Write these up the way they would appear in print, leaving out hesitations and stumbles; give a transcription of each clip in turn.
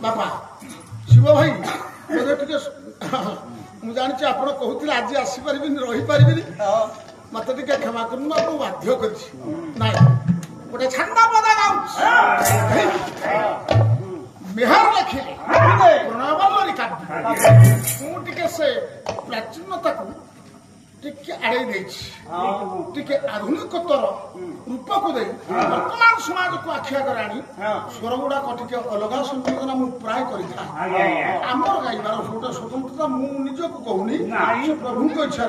बापा शिव भाई मुझे टे मुझे जानी आप कहते आज आसपारि रही पारि मत टे क्षमा कर बाध्य कर गोटे छांदा पदा बिहार लिखिले प्रणयवल्लरी काव्य मुझे से प्राचीनता को आड़े आधुनिकतर रूप को दे वर्तमान समाज को आखि आगे आनी स्वर गुड़ाक टे अलग संयोजन मुझे प्राय करमर गाइबार गोटे स्वतंत्रता मुझे कहूनी प्रभु इच्छा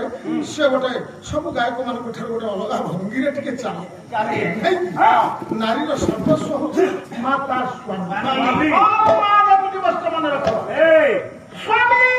से गोटे सब गायक मान गोटे अलग भंगी टे चले नारी सर्वस्व हूँ माता स्वामी मन रख स्वामी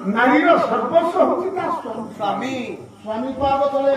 नारी सर्वस्व हूँ स्वामी स्वामी को आग तले